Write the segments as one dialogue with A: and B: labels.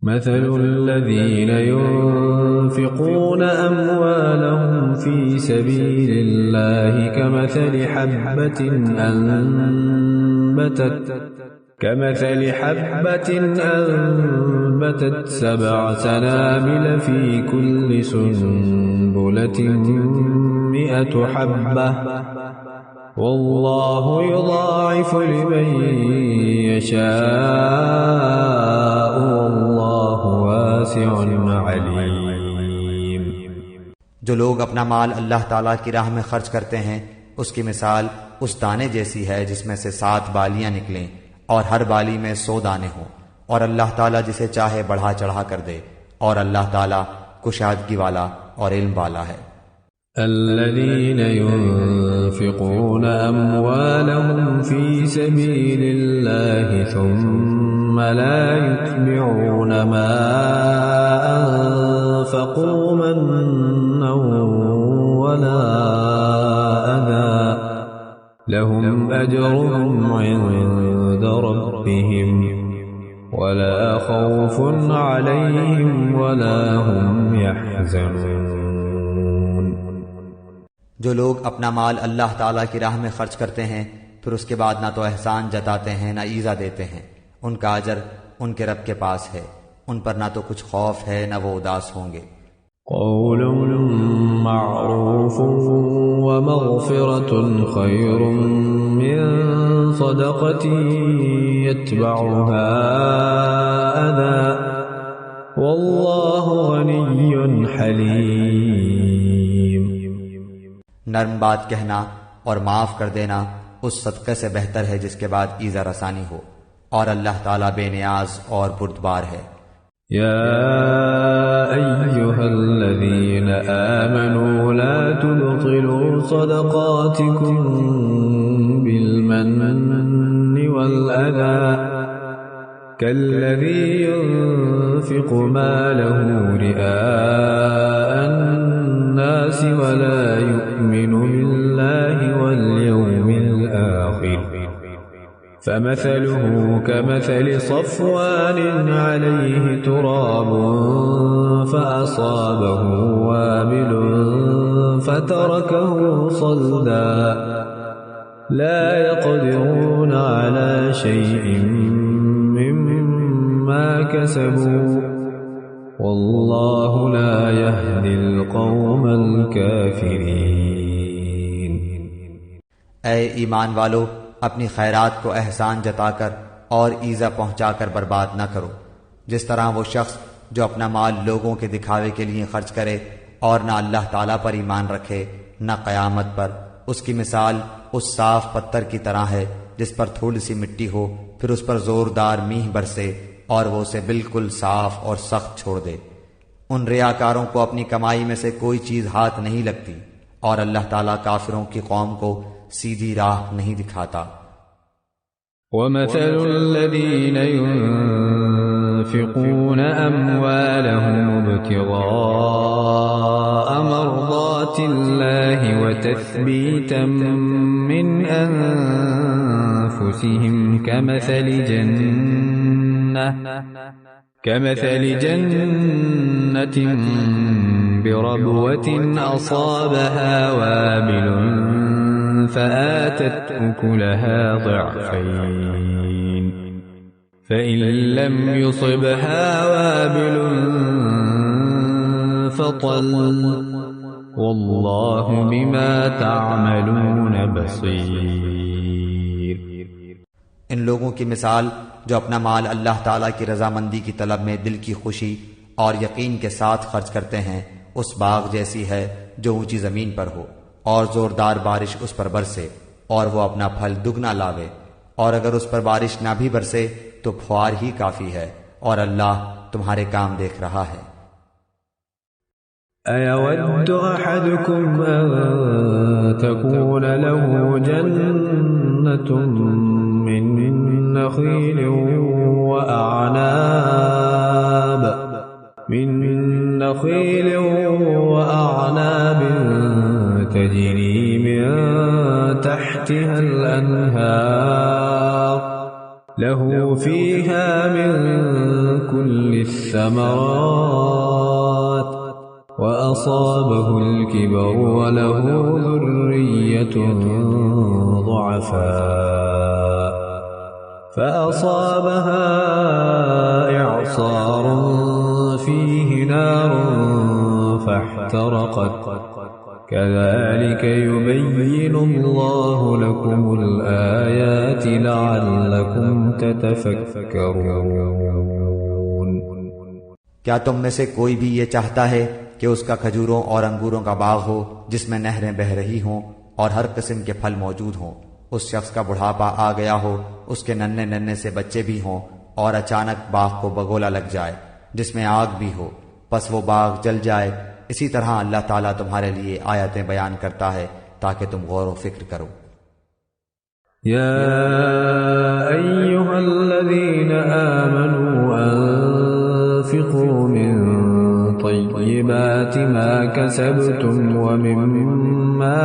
A: مثل الذين ينفقون أموالهم في سبيل الله كمثل حبة أنبتت 7 سنابل في كل سنبلة 100 حبة والله يضاعف لمن يشاء والله واسع عليم۔
B: جو لوگ اپنا مال اللہ تعالیٰ کی راہ میں خرچ کرتے ہیں اس کی مثال اس دانے جیسی ہے جس میں سے 7 بالیاں نکلیں اور ہر بالی میں 100 دانے ہوں، اور اللہ تعالیٰ جسے چاہے بڑھا چڑھا کر دے، اور اللہ تعالیٰ کشادگی والا اور علم والا ہے۔
A: الذين ينفقون أموالهم في سبيل الله ثم لا يتبعون ما أنفقوا منا ولا أذى لهم أجرهم عند ربهم ولا خوف عليهم ولا هم يحزنون۔
B: جو لوگ اپنا مال اللہ تعالیٰ کی راہ میں خرچ کرتے ہیں پھر اس کے بعد نہ تو احسان جتاتے ہیں نہ ایذا دیتے ہیں، ان کا اجر ان کے رب کے پاس ہے، ان پر نہ تو کچھ خوف ہے نہ وہ اداس ہوں گے۔
A: قول معروف ومغفرة خير من صدقة يتبعها أذى والله غني حليم۔
B: نرم بات کہنا اور معاف کر دینا اس صدقے سے بہتر ہے جس کے بعد ایذا رسانی ہو، اور اللہ تعالیٰ بے نیاز اور بردبار ہے۔
A: يا أيها الذين آمنوا لا تبطلوا صدقاتكم بالمن والأذى كالذي ينفق ماله رئاء الناس ولا يؤمن بالله واليوم الآخر فمثله كمثل صفوان عليه تراب فأصابه وابل فتركه صلدا لا يقدرون على شيء مما كسبوا والله لا يهدي القوم الكافرين۔
B: اے ایمان والو، اپنی خیرات کو احسان جتا کر اور ایذا پہنچا کر برباد نہ کرو، جس طرح وہ شخص جو اپنا مال لوگوں کے دکھاوے کے لیے خرچ کرے اور نہ اللہ تعالیٰ پر ایمان رکھے نہ قیامت پر، اس کی مثال اس صاف پتھر کی طرح ہے جس پر تھوڑی سی مٹی ہو، پھر اس پر زوردار میںہ برسے اور وہ اسے بالکل صاف اور سخت چھوڑ دے۔ ان ریاکاروں کو اپنی کمائی میں سے کوئی چیز ہاتھ نہیں لگتی، اور اللہ تعالیٰ کافروں کی قوم کو سیدھی راہ نہیں دکھاتا۔
A: وَمَثَلُ الَّذِينَ يُنفِقُونَ أَمْوَالَهُمُ ابْتِغَاءَ مَرْضَاتِ اللَّهِ وَتَثْبِيتًا مِّنْ أَنفُسِهِمْ كَمَثَلِ جَنَّةٍ بِرَبْوَةٍ أَصَابَهَا وَابِلٌ فآتت أكلها ضعفين فإن لم يصبها وابل فطل والله بما تعملون بصير۔
B: ان لوگوں کی مثال جو اپنا مال اللہ تعالیٰ کی رضامندی کی طلب میں دل کی خوشی اور یقین کے ساتھ خرچ کرتے ہیں اس باغ جیسی ہے جو اونچی زمین پر ہو اور زوردار بارش اس پر برسے اور وہ اپنا پھل دگنا لاوے، اور اگر اس پر بارش نہ بھی برسے تو پھوار ہی کافی ہے، اور اللہ تمہارے کام دیکھ رہا ہے۔
A: أَيَوَدُّ أَحَدُكُمْ أَن تَكُونَ لَهُ جَنَّةٌ مِّن نَخِيلٍ وَأَعْنَابٍ تجري من تحتها الأنهار له فيها من كل الثمرات وأصابه الكبر وله ذرية ضعفاء فأصابها إعصار فيه نار فاحترقت كذلك يبين الله لكم الآيات لعلكم تتفكرون۔
B: کیا تم میں سے کوئی بھی یہ چاہتا ہے کہ اس کا کھجوروں اور انگوروں کا باغ ہو جس میں نہریں بہہ رہی ہوں اور ہر قسم کے پھل موجود ہوں، اس شخص کا بڑھاپا آ گیا ہو، اس کے ننھے ننھے سے بچے بھی ہوں، اور اچانک باغ کو بگولا لگ جائے جس میں آگ بھی ہو، پس وہ باغ جل جائے؟ اسی طرح اللہ تعالیٰ تمہارے لیے آیتیں بیان کرتا ہے تاکہ تم غور و فکر کرو۔
A: یا ایھا الذین آمنوا انفقوا من طیبات ما کسبتم ومما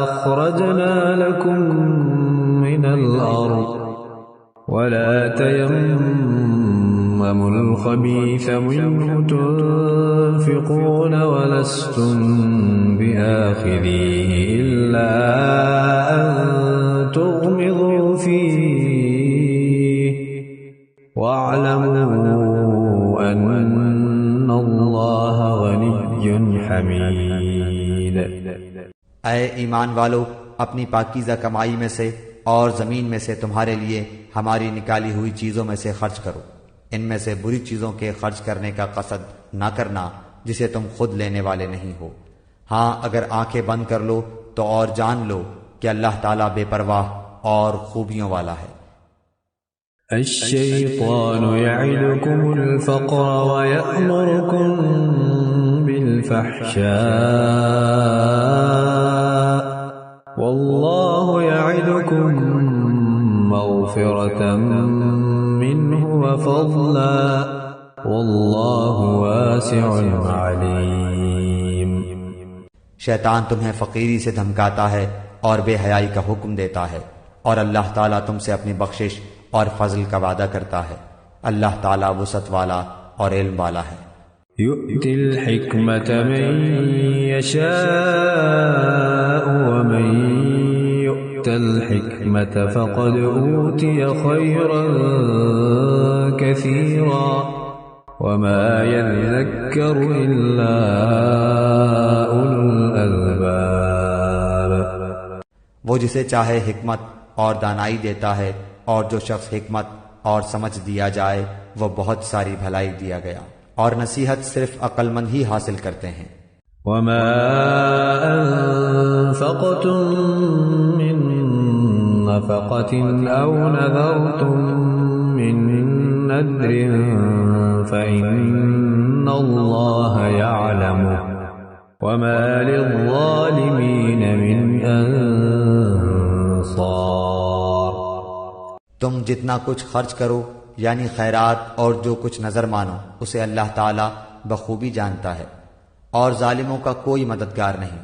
A: اخرجنا لکم من الارض ولا تيمموا الخبيث منه تنفقون ولستم بآخذيه إلا أن تغمضوا فيه واعلموا أن الله غني حميد۔
B: اے ایمان والو، اپنی پاکیزہ کمائی میں سے اور زمین میں سے تمہارے لیے ہماری نکالی ہوئی چیزوں میں سے خرچ کرو، ان میں سے بری چیزوں کے خرچ کرنے کا قصد نہ کرنا جسے تم خود لینے والے نہیں ہو۔ ہاں اگر آنکھیں بند کر لو تو اور جان لو کہ اللہ تعالیٰ بے پرواہ اور خوبیوں والا ہے۔
A: الشیطان یعدکم الفقر ویأمرکم بالفحشاء واللہ یعدکم مغفرة منہ وفضلا واللہ واسع علیم۔
B: شیطان تمہیں فقیری سے دھمکاتا ہے اور بے حیائی کا حکم دیتا ہے، اور اللہ تعالیٰ تم سے اپنی بخشش اور فضل کا وعدہ کرتا ہے۔ اللہ تعالیٰ وسعت والا اور علم والا ہے۔
A: یؤتی الحکمت من یشاء ومن یؤت الحکمت فقد اوتی خیرا کثیرا وما يذكر إلا أولو الألباب۔
B: وہ جسے چاہے حکمت اور دانائی دیتا ہے، اور جو شخص حکمت اور سمجھ دیا جائے وہ بہت ساری بھلائی دیا گیا، اور نصیحت صرف عقل مند ہی حاصل کرتے ہیں۔
A: وما أنفقتم من نفقة أو نذرتم من نذر فإن الله يعلمه وما للظالمين من أنصار۔
B: تم جتنا کچھ خرچ کرو یعنی خیرات اور جو کچھ نظر مانو اسے اللہ تعالیٰ بخوبی جانتا ہے، اور ظالموں کا کوئی مددگار نہیں۔